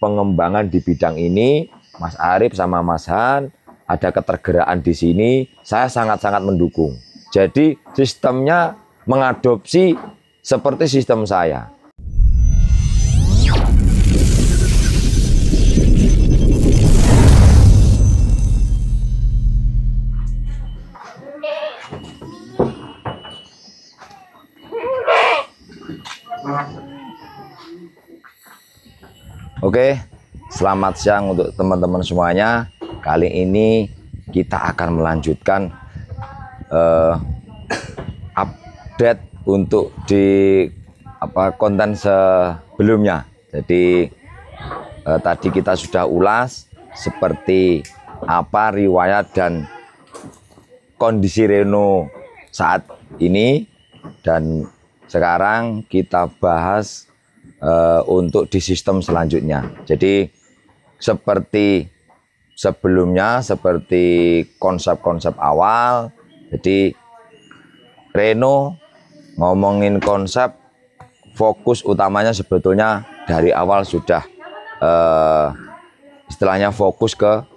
pengembangan di bidang ini, Mas Arif sama Mas Han ada ketergerakkan di sini, saya sangat-sangat mendukung. Jadi sistemnya mengadopsi seperti sistem saya. Oke, selamat siang untuk teman-teman semuanya. Kali ini kita akan melanjutkan update untuk di konten sebelumnya. Jadi tadi kita sudah ulas seperti apa riwayat dan kondisi Reno saat ini, dan sekarang kita bahas untuk di sistem selanjutnya. Jadi seperti sebelumnya, seperti konsep-konsep awal. Jadi Reno ngomongin konsep, fokus utamanya sebetulnya dari awal sudah istilahnya fokus ke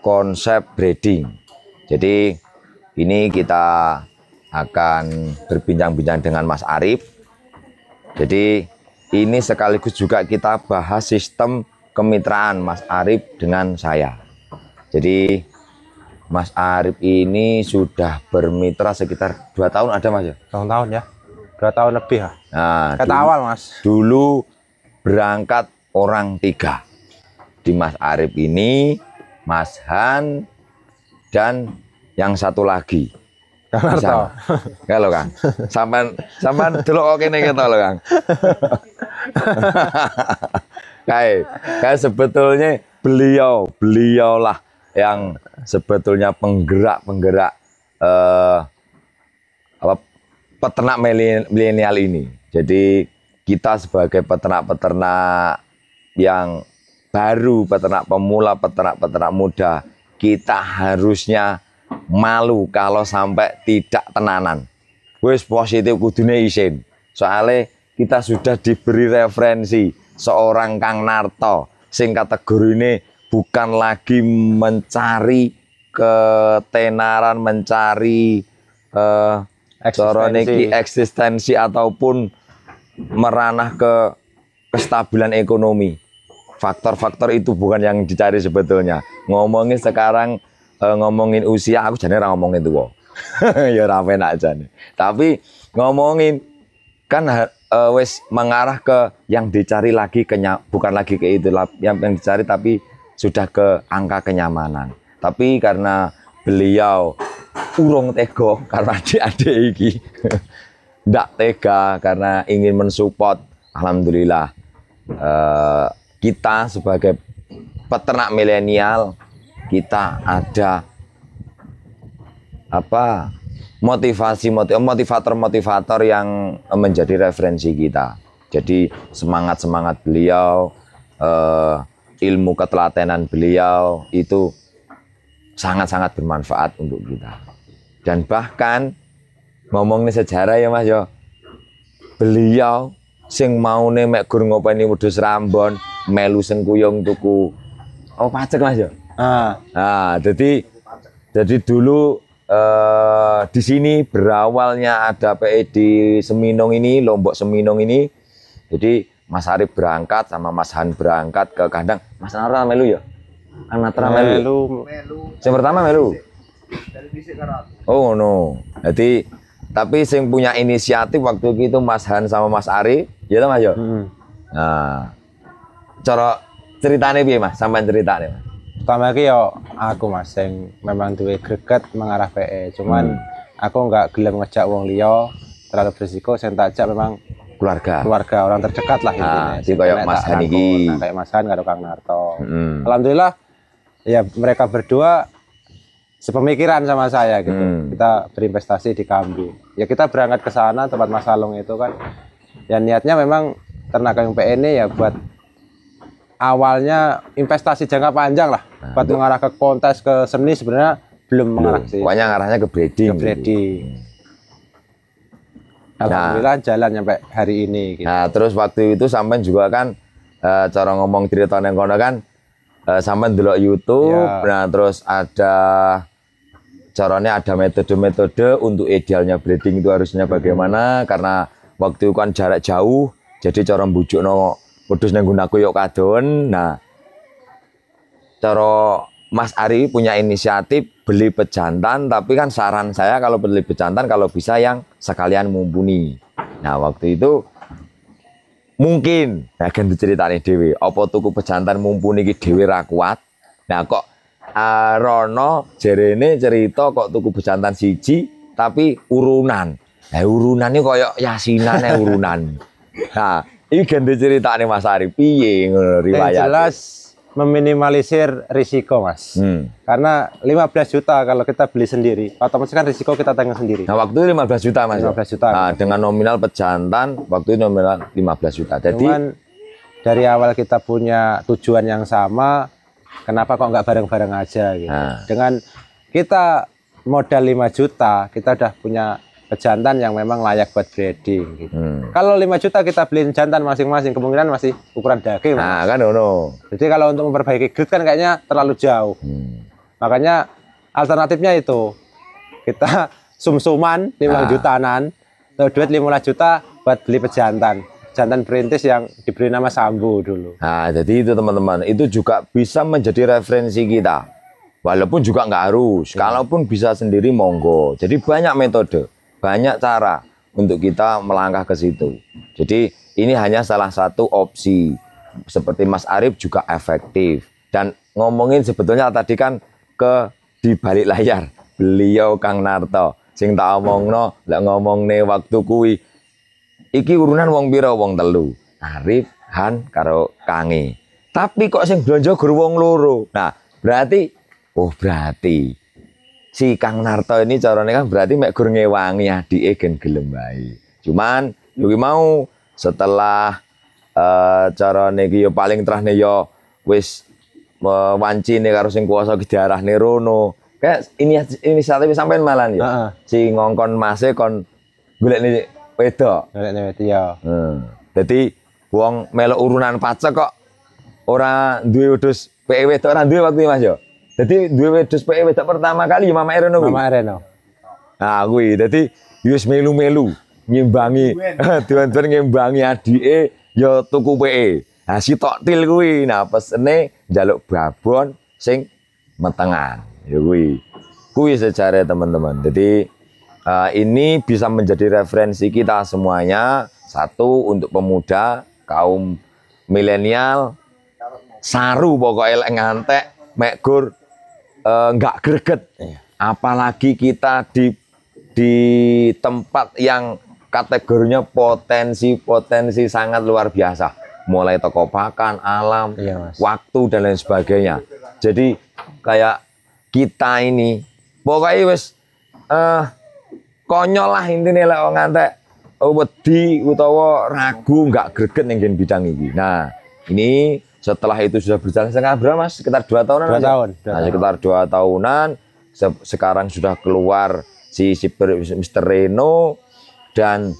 konsep breeding. Jadi ini kita akan berbincang-bincang dengan Mas Arif. Jadi ini sekaligus juga kita bahas sistem kemitraan Mas Arif dengan saya. Jadi Mas Arif ini sudah bermitra sekitar 2 tahun ada Mas ya? 2 tahun ya, 2 tahun lebih ya. Nah, kata awal Mas. Dulu berangkat orang 3. Di Mas Arif ini, Mas Han, dan yang satu lagi. Kalau Kang, sampai delok kene kita loh Kang. Kayak sebetulnya beliau lah yang sebetulnya penggerak peternak milenial ini. Jadi kita sebagai peternak yang baru, peternak pemula, peternak muda, kita harusnya malu kalau sampai tidak tenanan. Wis positif kudune isin. Soalnya kita sudah diberi referensi seorang Kang Narto sing kategori ini bukan lagi mencari ketenaran, mencari eksistensi ataupun meranah ke kestabilan ekonomi. Faktor-faktor itu bukan yang dicari sebetulnya. Ngomongin sekarang, ngomongin usia, aku jane ora ngomongin tuwa. Ya ora penak jane. Tapi ngomongin kan wis mengarah ke yang dicari lagi bukan lagi ke itu yang dicari, tapi sudah ke angka kenyamanan. Tapi karena beliau urung tega karena adik-adik iki ndak tega karena ingin mensupport, alhamdulillah kita sebagai peternak milenial kita ada motivator yang menjadi referensi kita. Jadi semangat beliau, ilmu ketelatenan beliau itu sangat bermanfaat untuk kita. Dan bahkan ngomongin sejarah ya Mas yo, beliau sing maune mek gur ngopeni wedhus Rambon melu sengkuyung tuku pacek Mas yo. Jadi dulu di sini berawalnya ada PED Seminung ini, Lombok Seminung ini. Jadi Mas Arif berangkat sama Mas Han berangkat ke kandang. Mas Nara melu ya? Natra melu. Yang pertama melu. Oh no. Jadi tapi sing punya inisiatif waktu itu Mas Han sama Mas Arif, ya Mas yo. Nah, cara ceritane piye Mas? Sampeyan ceritane Mas. Pertama lagi ya aku Mas yang memang duwe greget mengarah PE, cuman aku nggak gelem ngejak wong liya, terlalu berisiko. Saya tak ajak memang keluarga orang terdekat lah intinya. Jadi kayak Mas Han iki, kayak Mas Han karo Kang Narto. Alhamdulillah ya mereka berdua sepemikiran sama saya gitu. Kita berinvestasi di kambing. Ya kita berangkat ke sana tempat Mas Salung itu kan. Ya niatnya memang ternak kambing PE ini ya buat awalnya investasi jangka panjang lah, buat mengarah ke kontes, ke seni sebenarnya belum mengarah sih. Pokoknya ngarahnya ke breeding. Alhamdulillah jalan sampai hari ini. Gitu. Nah terus waktu itu sampai juga kan cara ngomong cerita yang kono kan sampai ndelok YouTube, nah terus ada caranya, ada metode-metode untuk idealnya breeding itu harusnya bagaimana, karena waktu itu kan jarak jauh, jadi cara mbujukno kudus nang gunaku yuk kadon. Nah, cara Mas Ari punya inisiatif beli pejantan, tapi kan saran saya kalau beli pejantan kalau bisa yang sekalian mumpuni. Nah, waktu itu mungkin akan diceritani Dewi, apa tuku pejantan mumpuni iki Dewi ra kuat. Nah, kok Rono jerene cerita kok tuku pejantan siji tapi urunan. Nah, urunan ini koyo yasinan urunan. Nah, ini kan diceritani Mas Ari piye ngono riwayat. Yang jelas meminimalisir risiko, Mas. Karena 15 juta kalau kita beli sendiri, otomatis kan risiko kita tanggung sendiri. Nah, waktu itu 15 juta, Mas. 15 juta. Nah, dengan nominal pejantan, waktu itu nominal 15 juta. Jadi, cuman dari awal kita punya tujuan yang sama, kenapa kok nggak bareng-bareng aja gitu. Nah. Dengan kita modal 5 juta, kita udah punya pejantan yang memang layak buat breeding gitu. Kalau 5 juta kita beliin jantan masing-masing, kemungkinan masih ukuran daging. Nah, kan Jadi kalau untuk memperbaiki grade kan kayaknya terlalu jauh. Makanya alternatifnya itu kita sum-suman 5 jutaan, atau duit 15 juta buat beli pejantan. Jantan perintis yang diberi nama Sambo dulu. Nah, jadi itu teman-teman, itu juga bisa menjadi referensi kita. Walaupun juga nggak harus, kalaupun bisa sendiri monggo. Jadi banyak metode, banyak cara untuk kita melangkah ke situ. Jadi ini hanya salah satu opsi. Seperti Mas Arif juga efektif. Dan ngomongin sebetulnya tadi kan di balik layar beliau Kang Narto. Sing tak omongno, lek ngomongne waktu kuwi iki urunan wong pira, wong telu. Arif, Han karo Kange. Tapi kok sing blonjo gur wong loro. Nah, berarti si Kang Narto ini caranya kan berarti mek gur ngewangi adike gen gelem bae. Cuman yo mau setelah carane iki yo paling terahne yo wis wancine karo sing kuasa diarahne rono. Kayak inisiatif sampean malan ya. Si ngongkon mase kon golekne wedok. Golekne wedok ya. Dadi wong melok urunan pacek kok ora duwe wedhus PE wedok, ora duwe waktu Mas yo. Jadi duwe wedhus PE wedok pertama kali ya Mama Ereno kuwi. Mama Ereno. Nah, kuwi dadi wis melu-melu ngimbangi tuan-tuan ngimbangi adike ya tuku PE. Nah, si Toktil kuwi nah pesene njaluk babon sing metengan. Ya kuwi. Kuwi secara teman-teman. Jadi ini bisa menjadi referensi kita semuanya. Satu untuk pemuda, kaum milenial, saru pokoknya lek ngantek mek gur nggak greget, apalagi kita di tempat yang kategorinya potensi sangat luar biasa, mulai toko pakan, alam, waktu dan lain sebagainya. Jadi kayak kita ini pokoknya wes konyol lah intinya lek ngantek wedi utawa ragu nggak greget ning bidang ini. Nah ini setelah itu sudah berjalan setengah berapa Mas? Sekitar 2 tahunan. 2 tahun. Nah, sekitar 2 tahunan. Sekarang sudah keluar si Mr. Reno dan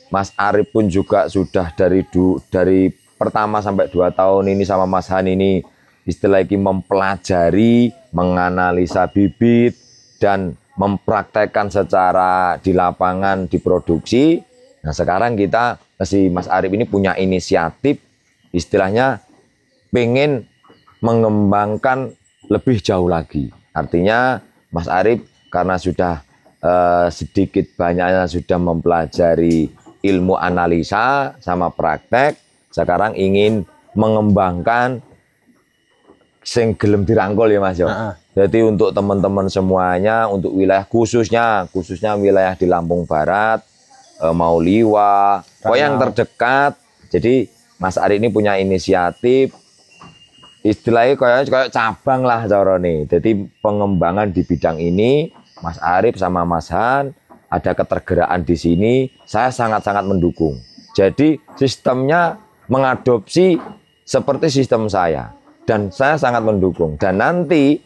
Mas Arif pun juga sudah dari pertama sampai 2 tahun ini sama Mas Han ini istilah ini mempelajari, menganalisa bibit dan mempraktekkan secara di lapangan, di produksi. Nah sekarang kita si Mas Arif ini punya inisiatif istilahnya pengen mengembangkan lebih jauh lagi. Artinya Mas Arif karena sudah sedikit banyaknya sudah mempelajari ilmu analisa sama praktek, sekarang ingin mengembangkan sing gelem dirangkul ya Mas yo. Jadi untuk teman-teman semuanya, untuk wilayah khususnya wilayah di Lampung Barat, Mauliwa, yang terdekat. Jadi Mas Ari ini punya inisiatif istilahnya kayak cabang lah carane. Jadi pengembangan di bidang ini Mas Arif sama Mas Han ada ketergerakkan di sini, saya sangat-sangat mendukung. Jadi sistemnya mengadopsi seperti sistem saya dan saya sangat mendukung. Dan nanti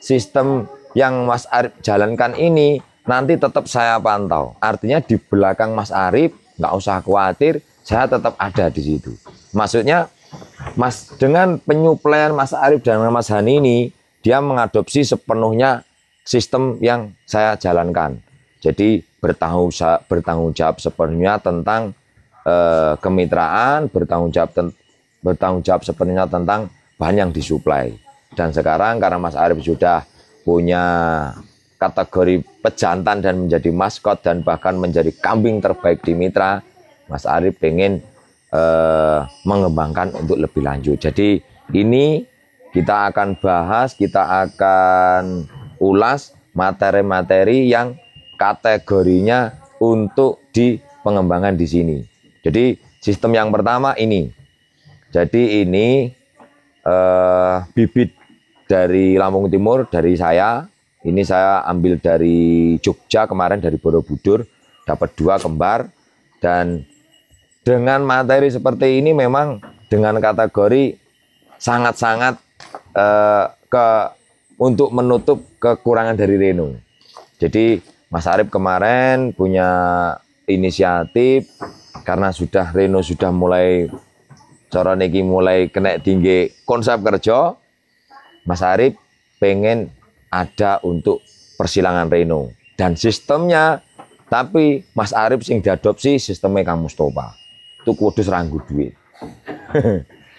sistem yang Mas Arif jalankan ini nanti tetap saya pantau. Artinya di belakang Mas Arif nggak usah khawatir, saya tetap ada di situ. Maksudnya dengan penyuplaian Mas Arif dan Mas Hani ini, dia mengadopsi sepenuhnya sistem yang saya jalankan. Jadi bertanggung jawab sepenuhnya tentang kemitraan, bertanggung jawab sepenuhnya tentang bahan yang disuplai. Dan sekarang karena Mas Arif sudah punya kategori pejantan dan menjadi maskot dan bahkan menjadi kambing terbaik di mitra, Mas Arif pengen mengembangkan untuk lebih lanjut. Jadi ini kita akan bahas, kita akan ulas materi-materi yang kategorinya untuk di pengembangan di sini. Jadi sistem yang pertama ini. Jadi ini bibit dari Lampung Timur dari saya. Ini saya ambil dari Jogja kemarin, dari Borobudur, dapat 2 kembar. Dan dengan materi seperti ini memang dengan kategori sangat-sangat untuk menutup kekurangan dari Reno. Jadi Mas Arif kemarin punya inisiatif karena Reno sudah mulai cara niki mulai kena tinggi konsep kerja. Mas Arif pengen ada untuk persilangan Reno dan sistemnya, tapi Mas Arif sing diadopsi sistemnya Kang Mustofa. Tuku wedhus ranggu duit.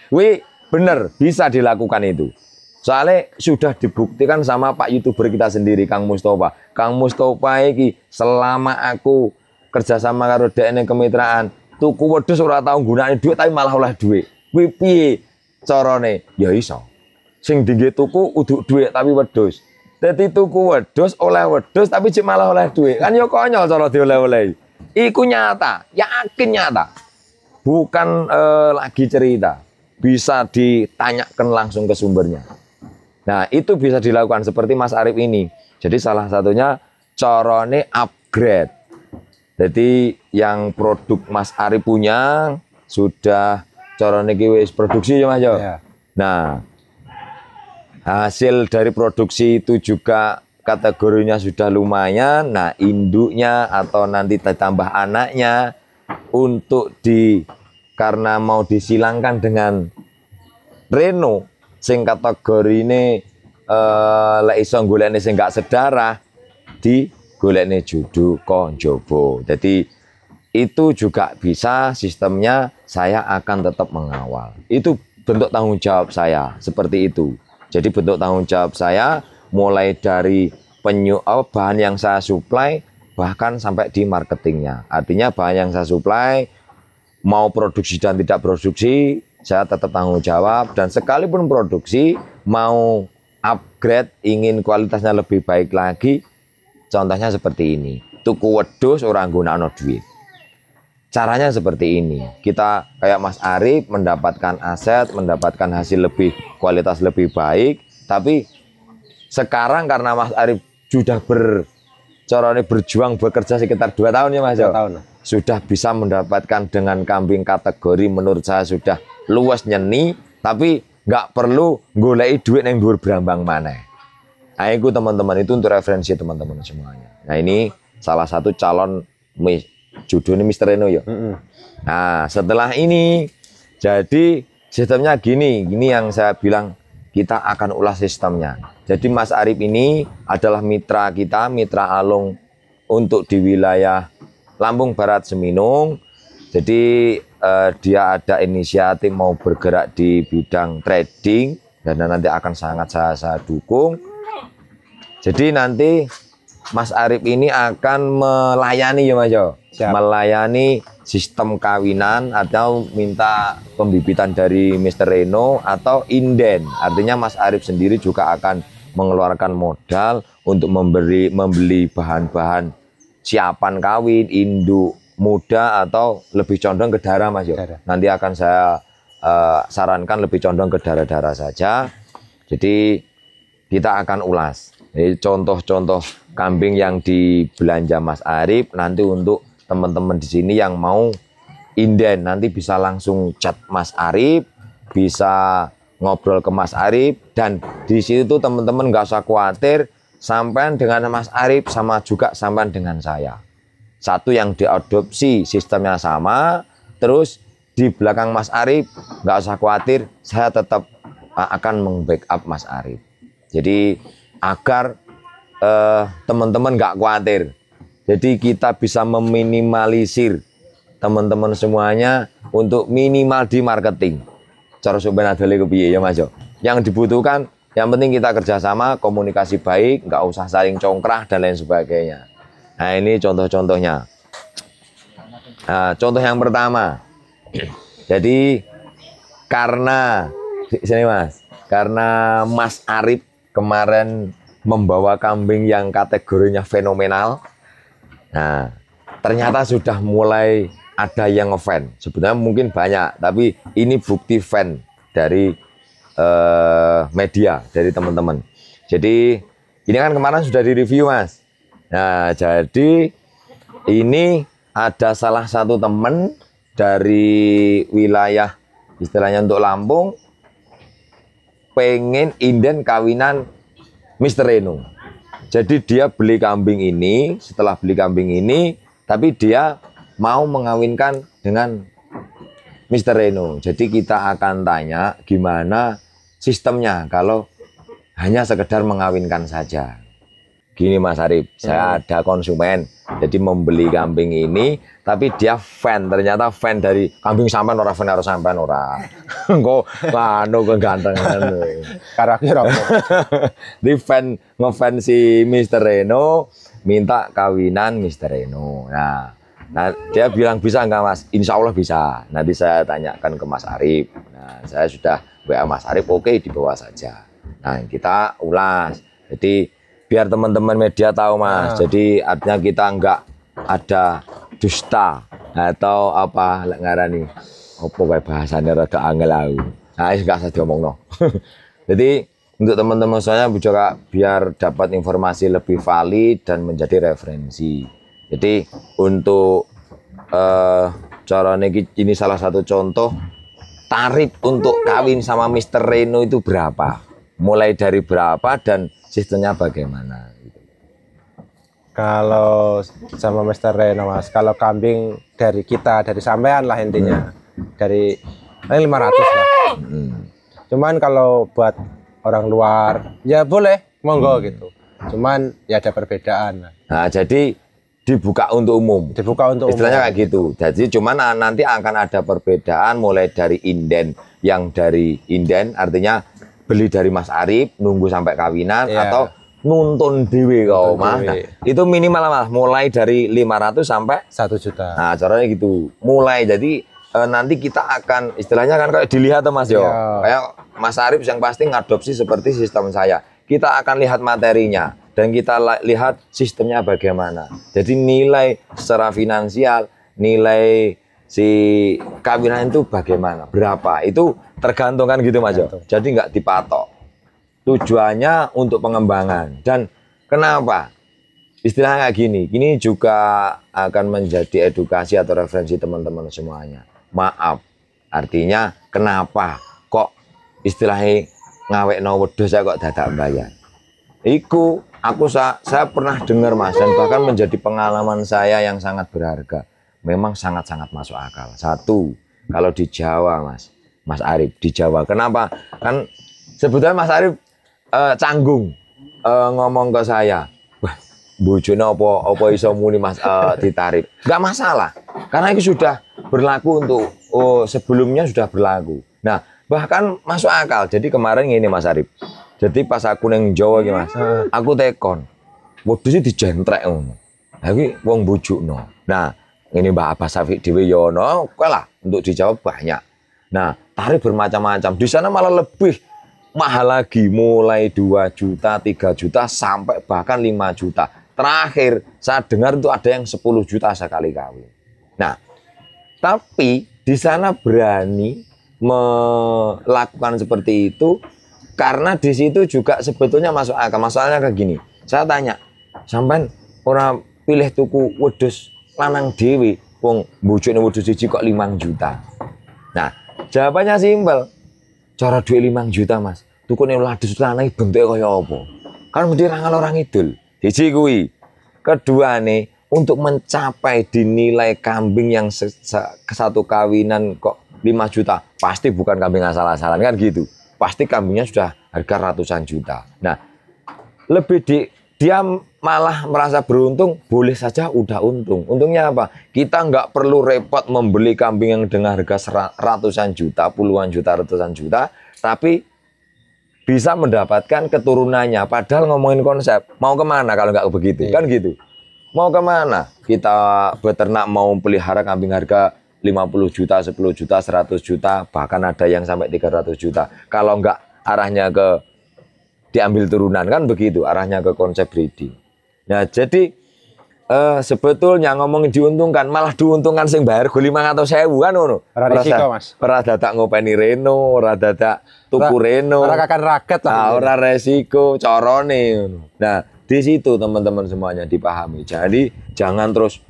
Wih, bener bisa dilakukan itu. Soalnya sudah dibuktikan sama Pak YouTuber kita sendiri, Kang Mustofa. Kang Mustofa iki selama aku kerjasama karo DN kemitraan, tuku wedhus ora tau nggunakne duit tapi malah oleh duit. Kuwi piye carane? Ya iso. Sing dingge tuku uduk duit tapi wedhus. Dadi tuku wedhus oleh wedhus tapi cek malah oleh duit. Kan ya konyol cara dioleh-oleh. Iku nyata, yakin nyata. Bukan lagi cerita, bisa ditanyakan langsung ke sumbernya. Nah itu bisa dilakukan seperti Mas Arif ini. Jadi salah satunya corone upgrade. Jadi yang produk Mas Arif punya sudah corone wis produksi ya Mas Jo. Ya. Nah hasil dari produksi itu juga kategorinya sudah lumayan. Nah induknya atau nanti ditambah anaknya untuk karena mau disilangkan dengan Reno sing kategori ini lek iso golekne sing gak sedarah di golekne judu konjobo. Jadi itu juga bisa sistemnya, saya akan tetap mengawal. Itu bentuk tanggung jawab saya seperti itu. Jadi bentuk tanggung jawab saya mulai dari bahan yang saya suplai bahkan sampai di marketingnya. Artinya bahan yang saya suplai mau produksi dan tidak produksi, saya tetap tanggung jawab. Dan sekalipun produksi, mau upgrade, ingin kualitasnya lebih baik lagi, contohnya seperti ini. Tuku wedhus orang gunakno duit. Caranya seperti ini. Kita kayak Mas Arif mendapatkan aset, mendapatkan hasil lebih, kualitas lebih baik. Tapi sekarang karena Mas Arif sudah berjuang bekerja sekitar 2 tahun ya Mas. 2 tahun. Sudah bisa mendapatkan dengan kambing kategori menurut saya sudah luas nyeni, tapi nggak perlu goleki duit yang dhuwur brambang maneh. Nah, itu teman-teman, itu untuk referensi teman-teman semuanya. Nah ini salah satu calon judulnya Mr. Reno ya. Nah setelah ini jadi sistemnya gini yang saya bilang kita akan ulas sistemnya. Jadi Mas Arif ini adalah mitra kita, mitra Alung untuk di wilayah Lampung Barat Seminung. Jadi dia ada inisiatif mau bergerak di bidang trading dan nanti akan sangat saya dukung. Jadi nanti Mas Arif ini akan melayani ya Mas Jo. Melayani sistem kawinan atau minta pembibitan dari Mr. Reno atau inden. Artinya Mas Arif sendiri juga akan mengeluarkan modal untuk membeli bahan-bahan siapan kawin, induk muda atau lebih condong ke darah Mas Jo. Nanti akan saya sarankan lebih condong ke darah-darah saja. Jadi kita akan ulas. Jadi contoh-contoh kambing yang dibelanja Mas Arif nanti untuk teman-teman di sini yang mau inden nanti bisa langsung chat Mas Arif, bisa ngobrol ke Mas Arif, dan di situ teman-teman nggak usah khawatir sampai dengan Mas Arif sama juga sampai dengan saya. Satu yang diadopsi sistemnya sama, terus di belakang Mas Arif, nggak usah khawatir, saya tetap akan meng-backup Mas Arif. Jadi agar teman-teman nggak khawatir. Jadi kita bisa meminimalisir teman-teman semuanya untuk minimal di marketing. Cara supaya ada kepiye ya Mas. Yang dibutuhkan, yang penting kita kerjasama, komunikasi baik, nggak usah saling congkrah dan lain sebagainya. Nah ini contoh-contohnya. Nah, contoh yang pertama. Jadi karena sini Mas, karena Mas Arif kemarin membawa kambing yang kategorinya fenomenal. Nah, ternyata sudah mulai ada yang ngefan. Sebenarnya mungkin banyak, tapi ini bukti fan dari media, dari teman-teman. Jadi ini kan kemarin sudah direview Mas. Nah, jadi ini ada salah satu teman dari wilayah istilahnya untuk Lampung pengen inden kawinan Mr. Reno. Jadi dia beli kambing ini, setelah beli kambing ini, tapi dia mau mengawinkan dengan Mr. Reno. Jadi kita akan tanya gimana sistemnya kalau hanya sekedar mengawinkan saja. Gini Mas Arif, saya ada konsumen, jadi membeli kambing ini, tapi dia fan, ternyata fan dari kambing sampean ora fan harus sampean ora. Engko anu kegantengan. Karakter apa? Di fan ngefan si Mr. Reno, minta kawinan Mr. Reno. Nah, dia bilang bisa nggak Mas? Insya Allah bisa. Nanti saya tanyakan ke Mas Arif. Nah, saya sudah WA Mas Arif, oke dibawa saja. Nah, kita ulas. Jadi biar teman-teman media tahu Mas. Jadi artinya kita nggak ada dusta atau apa ngarani. Apa kayak bahasanya rada angel aku. Nah, nggak usah diomong no. Jadi untuk teman-teman saya juga biar dapat informasi lebih valid dan menjadi referensi. Jadi untuk cara ini salah satu contoh tarif untuk kawin sama Mr. Reno itu berapa? Mulai dari berapa dan sistemnya bagaimana? Kalau sama Mr. Reno Mas, kalau kambing dari kita, dari sampean lah intinya, dari 500 lah. Cuman kalau buat orang luar, ya boleh, monggo gitu. Cuman ya ada perbedaan. Nah, jadi dibuka untuk umum. Dibuka untuk istilahnya umum. Kayak gitu. Jadi cuman nanti akan ada perbedaan mulai dari inden, yang dari inden artinya beli dari Mas Arif, nunggu sampai kawinan, atau nuntun dewe kau mah. Nah, itu minimal Mas, mulai dari 500 sampai 1 juta. Nah, caranya gitu. Mulai jadi nanti kita akan istilahnya kan kayak dilihat tuh Mas yo. Kayak Mas Arif yang pasti ngadopsi seperti sistem saya. Kita akan lihat materinya dan kita lihat sistemnya bagaimana. Jadi nilai secara finansial, nilai si kawinan itu bagaimana, berapa, itu tergantung kan gitu Mas. Jadi nggak dipatok. Tujuannya untuk pengembangan. Dan kenapa? Istilahnya kayak gini juga akan menjadi edukasi atau referensi teman-teman semuanya. Maaf, artinya kenapa kok istilahnya ngawekno wedhus saya kok dadak bayar. Saya pernah dengar Mas, dan bahkan menjadi pengalaman saya yang sangat berharga. Memang sangat-sangat masuk akal. Satu, kalau di Jawa Mas Arif, di Jawa. Kenapa? Kan sebetulnya Mas Arif canggung ngomong ke saya, wah bojone apa iso muni Mas ditarif. Enggak masalah. Karena itu sudah berlaku untuk sebelumnya sudah berlaku. Nah, bahkan masuk akal. Jadi kemarin ini Mas Arif. Jadi pas aku neng Jawa iki Mas, aku tekon. Wedhus dijentrek ngono. Lah iki wong bojokno. Nah, ini Mbak Abbas Syafiq dhewe yo ono, kok lah untuk dijawab banyak. Nah, tarif bermacam-macam. Di sana malah lebih mahal lagi, mulai 2 juta, 3 juta sampai bahkan 5 juta. Terakhir saya dengar itu ada yang 10 juta sekali kawin. Nah, tapi di sana berani melakukan seperti itu karena di situ juga sebetulnya masuk akal. Masalahnya kayak gini. Saya tanya, sampean orang pilih tuku wedhus lanang dewi, wong bojone wedhus siji kok 5 juta. Nah, jawabannya simpel. Cara duit 5 juta Mas, tukune wedhus lanang bentuke kaya apa? Kan mesti rangal orang idul. Siji kuwi. Kedua nih, untuk mencapai dinilai kambing yang satu kawinan kok juta, pasti bukan kambing asal-asalan kan gitu. Pasti kambingnya sudah harga ratusan juta. Nah, dia malah merasa beruntung, boleh saja udah untung. Untungnya apa? Kita nggak perlu repot membeli kambing yang dengan harga ratusan juta, puluhan juta, ratusan juta, tapi bisa mendapatkan keturunannya. Padahal ngomongin konsep, mau kemana kalau nggak begitu? Kan gitu. Mau kemana? Kita beternak mau pelihara kambing harga 50 juta, 10 juta, 100 juta, bahkan ada yang sampai 300 juta. Kalau nggak arahnya ke diambil turunan, kan begitu, arahnya ke konsep breeding. Nah, jadi sebetulnya ngomongin diuntungkan, malah diuntungkan sing bayar go 500.000 kan ngono. Ora risiko, Mas. Ora dadak ngopeni reno, ora dadak tuku reno. Ora kakan raket lah. Nah, ora resiko carane ngono. Nah, di situ teman-teman semuanya dipahami. Jadi jangan terus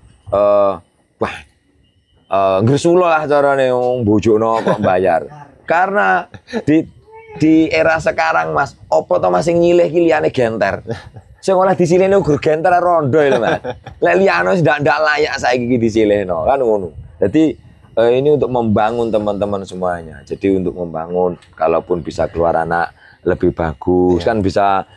ngresulo lah carane wong bojone kok bayar. Karena di era sekarang Mas, opo to masih nyilih ki liyane genter. Sing oleh disilihno gur genter rondo lho Mas. Lek liyane ndak layak saiki iki disilihno kan ngono. Jadi ini untuk membangun teman-teman semuanya. Jadi untuk membangun, kalaupun bisa keluar anak lebih bagus kan bisa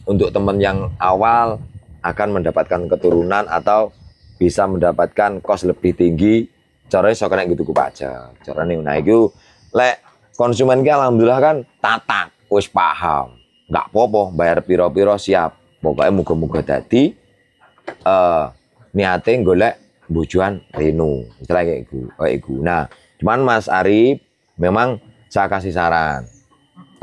untuk teman yang awal akan mendapatkan keturunan atau bisa mendapatkan kos lebih tinggi. Caranya sok kena gitu ku pajak. Carane nah iku lek konsumen ki alhamdulillah kan tatak wis paham. Enggak apa-apa bayar piro-piro siap. Pokoknya muga-muga dadi niate golek bojoan reno. Istilah kayak iku. Nah, cuman Mas Arif memang saya kasih saran.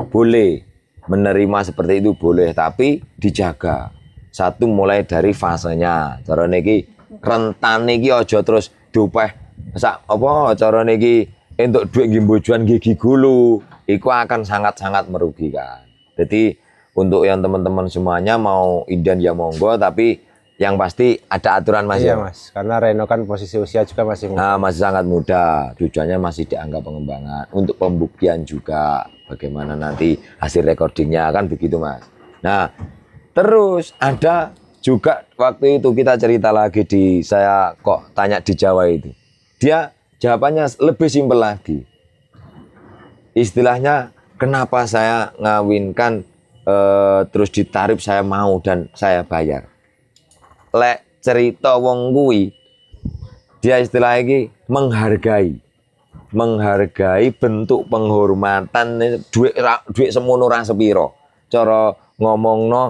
Boleh menerima seperti itu boleh, tapi dijaga. Satu mulai dari fasenya. Carane iki rentane iki aja terus dopeh sak apa carane iki entuk dhuwit nggih bojoan gigi gulu. Iku akan sangat-sangat merugikan. Jadi untuk yang teman-teman semuanya mau inden ya monggo, tapi yang pasti ada aturan Mas. Iya ya? Mas, karena Reno kan posisi usia juga masih muda. Nah, masih sangat muda, tujuannya masih dianggap pengembangan. Untuk pembuktian juga, bagaimana nanti hasil recordingnya kan begitu Mas. Nah, terus ada juga waktu itu kita cerita lagi saya kok tanya di Jawa itu. Dia jawabannya lebih simpel lagi. Istilahnya, kenapa saya ngawinkan terus ditarif saya mau dan saya bayar. Lek cerita wong kuwi dia istilah iki menghargai bentuk penghormatan duit semono ra sepiro. Cara ngomongno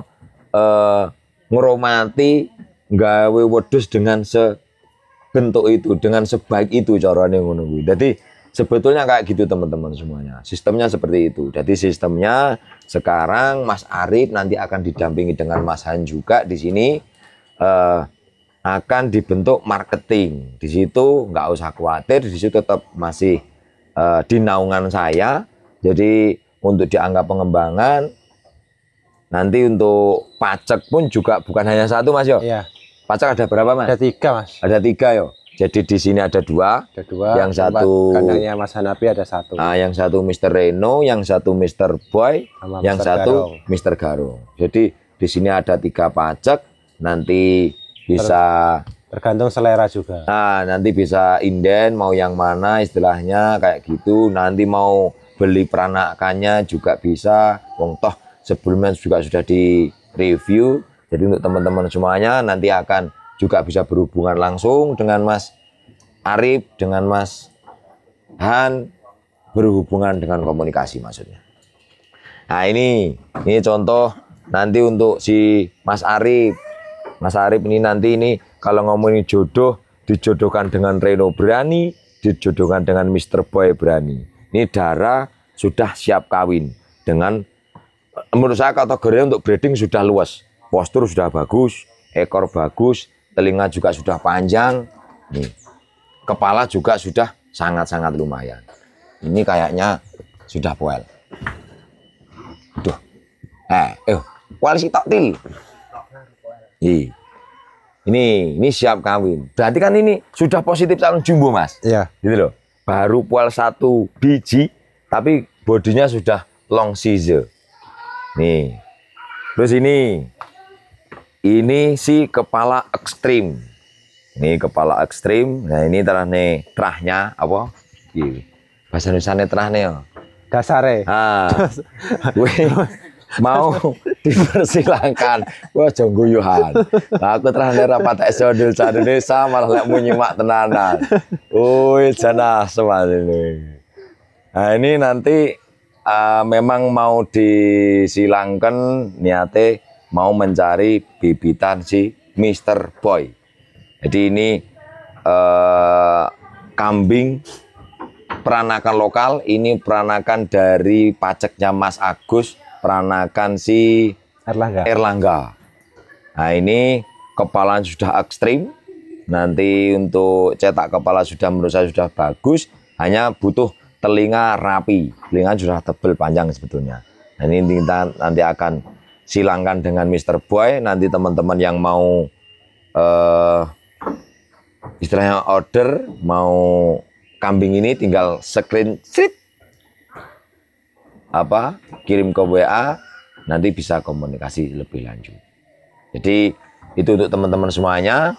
ngromati gawe wedhus dengan sebentuk itu, dengan sebaik itu carane ngono kuwi. Jadi sebetulnya kayak gitu teman-teman semuanya. Sistemnya seperti itu. Jadi sistemnya sekarang Mas Arif nanti akan didampingi dengan Mas Han juga di sini akan dibentuk marketing. Di situ nggak usah khawatir, di situ tetap masih di naungan saya. Jadi untuk dianggap pengembangan, nanti untuk pajak pun juga bukan hanya satu Mas yo. Iya. Pajak ada berapa Mas? Ada 3 Mas. Ada 3 yo. Jadi di sini ada 2. Ada 2. Yang satu kandangnya Mas Hanapi ada 1. Nah, yang satu Mr. Reno, yang satu Mr. Boy, sama yang Mr. satu Garong. Mr. Garong. Jadi di sini ada 3 pajak, nanti bisa tergantung selera juga. nah nanti bisa inden mau yang mana istilahnya kayak gitu. Nanti mau beli peranakannya juga bisa. Wong toh sebelumnya juga sudah di review. Jadi untuk teman-teman semuanya nanti akan juga bisa berhubungan langsung dengan Mas Arif, dengan Mas Han, berhubungan dengan komunikasi maksudnya. Nah ini contoh nanti untuk si Mas Arif. Mas Arif ini nanti ini kalau ngomongin jodoh, dijodohkan dengan Reno berani, dijodohkan dengan Mr. Boy berani. Ini darah sudah siap kawin dengan, menurut saya kategorinya untuk breeding sudah luas. Postur sudah bagus, ekor bagus, telinga juga sudah panjang, nih, kepala juga sudah sangat-sangat lumayan. Ini kayaknya sudah poel. Tuh, poel si toktil. Ini siap kawin. Berarti kan ini sudah positif calon jumbo Mas. Iya. Gitu loh. Baru poel 1 biji, tapi bodinya sudah long size. Nih, terus ini si kepala ekstrim. Ini kepala ekstrim. Nah ini terahnya apa? iki. Bahasa Indonesia netrane yo. Dasare. Ah. Kuwi mau dipersilahkan. Wah, aja guyuhan. Nah, aku terakhir rapat Esodul Indonesia malah lek nyimak tenanan. Woi, jana semua ini. Nah, ini nanti memang mau disilangkan niate mau mencari bibitan si Mr. Boy. Jadi ini kambing peranakan lokal, ini peranakan dari paceknya Mas Agus, peranakan si Erlangga. Nah ini kepala sudah ekstrim, nanti untuk cetak kepala sudah menurut saya sudah bagus, hanya butuh telinga rapi, telinga sudah tebal panjang sebetulnya. Nah, ini kita nanti akan silangkan dengan Mr. Boy, nanti teman-teman yang mau istilahnya order mau kambing ini tinggal screenshot kirim ke WA, nanti bisa komunikasi lebih lanjut. Jadi itu untuk teman-teman semuanya.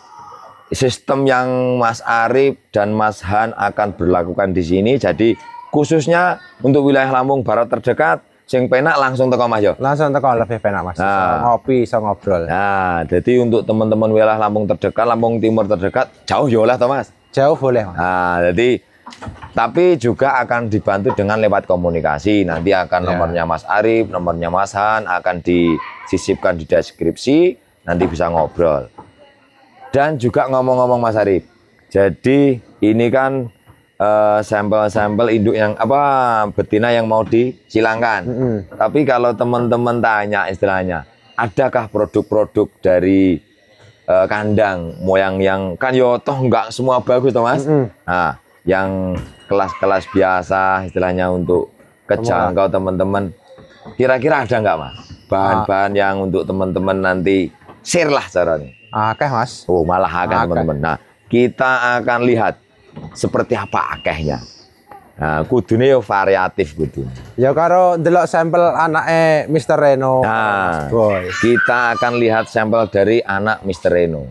Sistem yang Mas Arif dan Mas Han akan berlakukan di sini. Jadi khususnya untuk wilayah Lampung Barat terdekat, sing penak langsung teko Mas yo. Langsung teko lebih penak Mas. Ngopi, iso ngobrol. Nah, jadi untuk teman-teman wilayah Lampung terdekat, Lampung Timur terdekat, jauh ya lah toh Mas. Jauh boleh Mas. Nah, jadi tapi juga akan dibantu dengan lewat komunikasi. Nanti akan nomornya Mas Arif, nomornya Mas Han akan disisipkan di deskripsi, nanti bisa ngobrol. Dan juga ngomong-ngomong Mas Arif, jadi ini kan sampel-sampel induk yang betina yang mau disilangkan. Tapi kalau teman-teman tanya istilahnya, adakah produk-produk dari kandang moyang yang kan yo toh nggak semua bagus toh Mas? Nah, yang kelas-kelas biasa istilahnya untuk kejangkau teman-teman, kira-kira ada nggak Mas bahan-bahan yang untuk teman-teman nanti share lah caranya? Akeh Mas. Oh malah akeh teman-teman. Nah kita akan lihat seperti apa akehnya. Nah kudune yo variatif kudune. Ya karo ndelok sampel anake Mr. Reno. Nah kita akan lihat sampel dari anak Mr. Reno.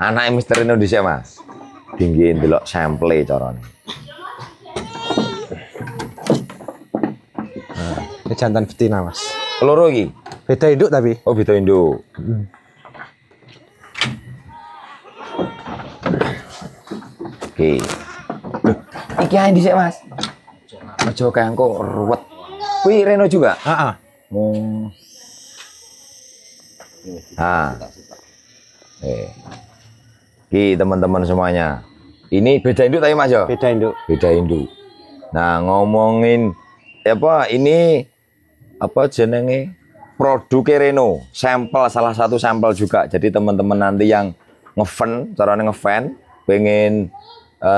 Anak Mr. Reno dhisik Mas. Tinggi ndelok sampel carane. Nah, ini jantan betina Mas. Loro iki. Beda induk tapi. Oh, beda induk. Oke. Iki ae dhisik Mas. Aja kayak engko ruwet. Kuwi Reno juga? Heeh. Oh. Nah. Oke, teman-teman semuanya. Ini beda induk tadi Mas yo? Beda induk. Beda induk. Nah, ngomongin ini jenenge produk Reno, sampel salah satu sampel juga. Jadi teman-teman nanti yang caranya ngefan, pengen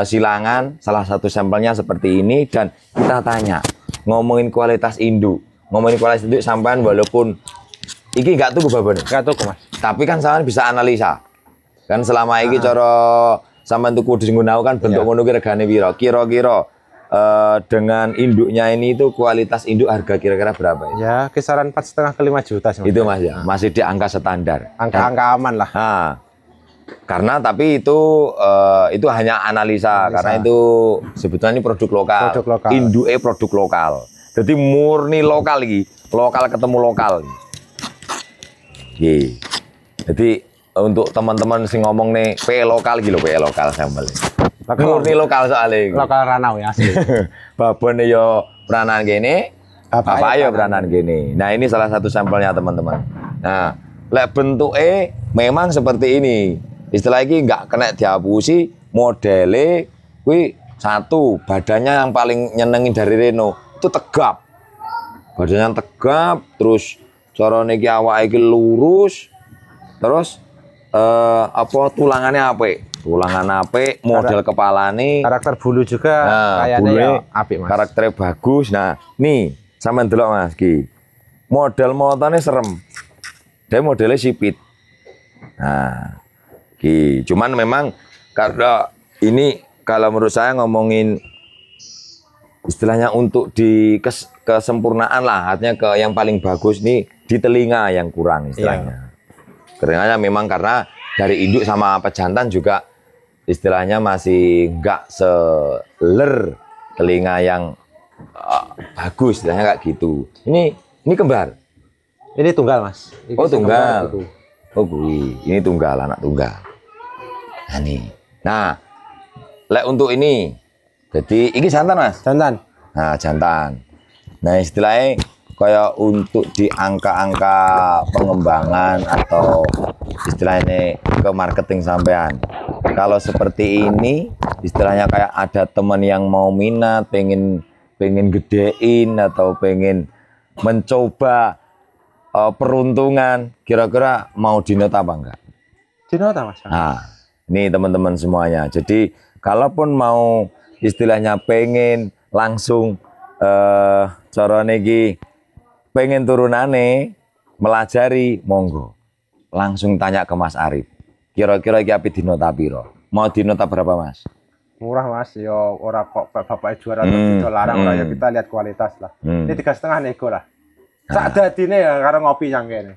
silangan, salah satu sampelnya seperti ini. Dan kita tanya, ngomongin kualitas induk, sampean walaupun iki nggak tuku babon, nggak tuku Mas. Tapi kan sampean bisa analisa. Kan selama ini cara sampean tuku digunakan kan bentuk ngono ki regane piro? Kira-kira dengan induknya ini itu kualitas induk harga kira-kira berapa ya? Ya kisaran 4,5 ke 5 juta sih, itu Mas ya, masih di angka standar. Angka aman lah. Nah, karena tapi itu hanya analisa, karena itu sebetulnya ini produk lokal. Induke produk lokal. Jadi murni lokal iki, lokal ketemu lokal. Nggih. Jadi untuk teman-teman sing ngomong nih PE lokal gitu, PE lokal sampel. Murni lokal soalnya. Lokal Ranau ya asli. Babone yo peranan gini, bapak yo peranan gini. Nah ini salah satu sampelnya teman-teman. Nah, lek bentuknya memang seperti ini. Istilah ini nggak kena dihapusi, modele kui satu, badannya yang paling nyenengin dari Reno itu tegap. Badannya tegap, terus corone iki awake iki lurus. Terus tulangannya apik. Tulangan apik, model kepalane, karakter bulu juga kayaknya ya apik Mas. Karakternya bagus. Nah, nih sampean delok Mas ki. Model motone serem. Dia modelnya sipit. Nah, ki cuman memang karena ini kalau menurut saya ngomongin istilahnya untuk di kesempurnaan lah, artinya ke yang paling bagus nih di telinga yang kurang istilahnya. Telinganya memang karena dari induk sama pejantan juga istilahnya masih nggak seler telinga yang bagus, istilahnya kayak gitu. Ini kembar. Ini tunggal, Mas. Oh, tunggal. Oh, ini tunggal, anak tunggal. Nah, nih. Nah, lek untuk ini. Jadi ini jantan, Mas. Jantan. Nah, jantan. Nah, istilahnya kayak untuk di angka-angka pengembangan atau istilahnya ke marketing sampean. Kalau seperti ini, istilahnya kayak ada teman yang mau minat, pengen gedein atau pengen mencoba peruntungan, kira-kira mau dinot apa enggak? Dinot Mas. Nah, ini teman-teman semuanya. Jadi, kalaupun mau istilahnya pengen langsung cara niki pengen turunane melajari, monggo. Langsung tanya ke Mas Arif. Kira-kira iki api dinota piro? Mau dinota berapa, Mas? Murah, Mas. Yo ora kok bapak juara atau larang ora, ya kita lihat kualitas lah. Ini 3,5 nego lah. Sak dadine ya karo ngopi yang kene.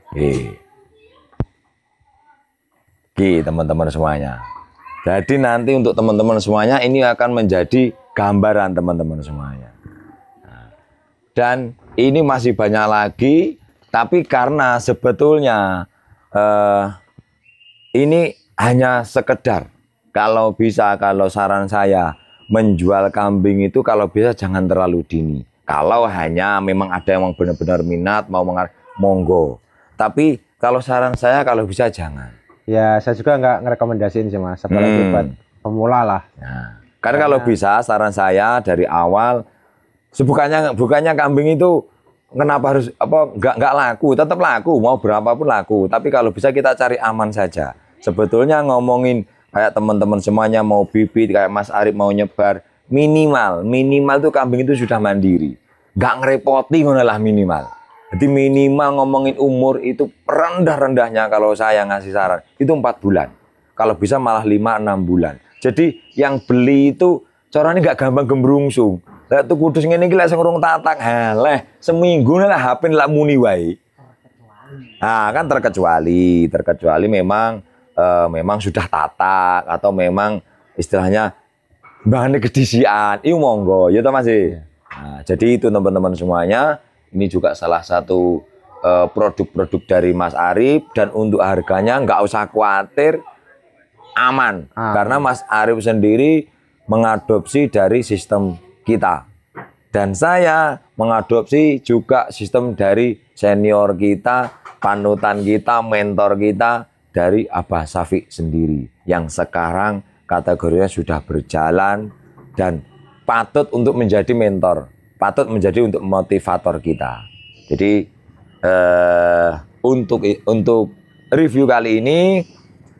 Teman-teman semuanya. Jadi nanti untuk teman-teman semuanya ini akan menjadi gambaran teman-teman semuanya. Dan ini masih banyak lagi, tapi karena sebetulnya ini hanya sekedar, kalau bisa, kalau saran saya menjual kambing itu kalau bisa jangan terlalu dini. Kalau hanya memang ada yang benar-benar minat mau monggo. Tapi kalau saran saya kalau bisa jangan. Ya, saya juga nggak ngerekomendasiin sih, Mas. Apalagi buat pemula lah. Nah, karena kalau bisa saran saya dari awal, bukannya kambing itu kenapa harus nggak laku, tetap laku, mau berapapun laku. Tapi kalau bisa kita cari aman saja. Sebetulnya ngomongin kayak teman-teman semuanya mau bibit, kayak Mas Arif mau nyebar, minimal tuh kambing itu sudah mandiri, nggak ngerepoti ngono lah minimal. Jadi minimal ngomongin umur itu rendah-rendahnya kalau saya ngasih saran itu 4 bulan. Kalau bisa malah 5-6 bulan. Jadi yang beli itu caranya nggak gampang gembrungsung. Lah tuh kudus ngene iki lek sing urung tatang, leh seminggu lah HP lak muni wae. Nah, kan terkecuali memang sudah tatak atau memang istilahnya bahannya kedisian. Iku monggo, ya toh Mas. Nah, jadi itu teman-teman semuanya, ini juga salah satu produk-produk dari Mas Arif dan untuk harganya nggak usah khawatir, aman. Karena Mas Arif sendiri mengadopsi dari sistem kita. Dan saya mengadopsi juga sistem dari senior kita, panutan kita, mentor kita dari Abah Syafiq sendiri. Yang sekarang kategorinya sudah berjalan dan patut untuk menjadi mentor. Patut menjadi untuk motivator kita. Jadi untuk review kali ini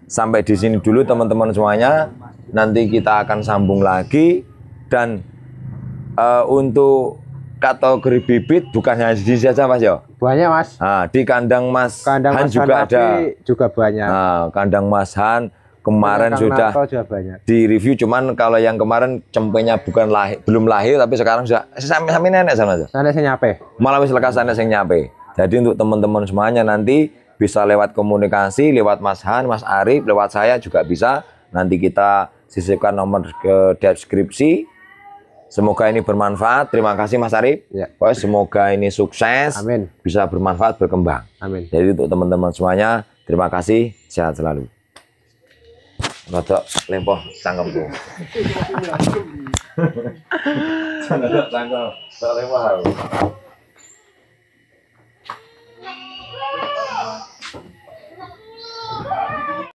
sampai di sini dulu teman-teman semuanya. Nanti kita akan sambung lagi dan untuk kategori bibit bukan hanya di sini saja Mas ya. Banyak Mas. Nah, di kandang Mas Han juga ada. Juga banyak. Nah, kandang Mas Han kemarin sudah di review, cuman kalau yang kemarin cempenya belum lahir tapi sekarang sudah sampai nenek sana aja. Nenek sing nyape. Malah wis lekas nenek sing nyape. Jadi untuk teman-teman semuanya nanti bisa lewat komunikasi, lewat Mas Han, Mas Arif, lewat saya juga bisa. Nanti kita sisipkan nomor ke deskripsi. Semoga ini bermanfaat. Terima kasih Mas Arif. Ya. Semoga ini sukses. Amin. Bisa bermanfaat, berkembang. Amin. Jadi untuk teman-teman semuanya, terima kasih. Sehat selalu. Rodok lempoh cangkemku. Rodok cangkem. Tak lempoh.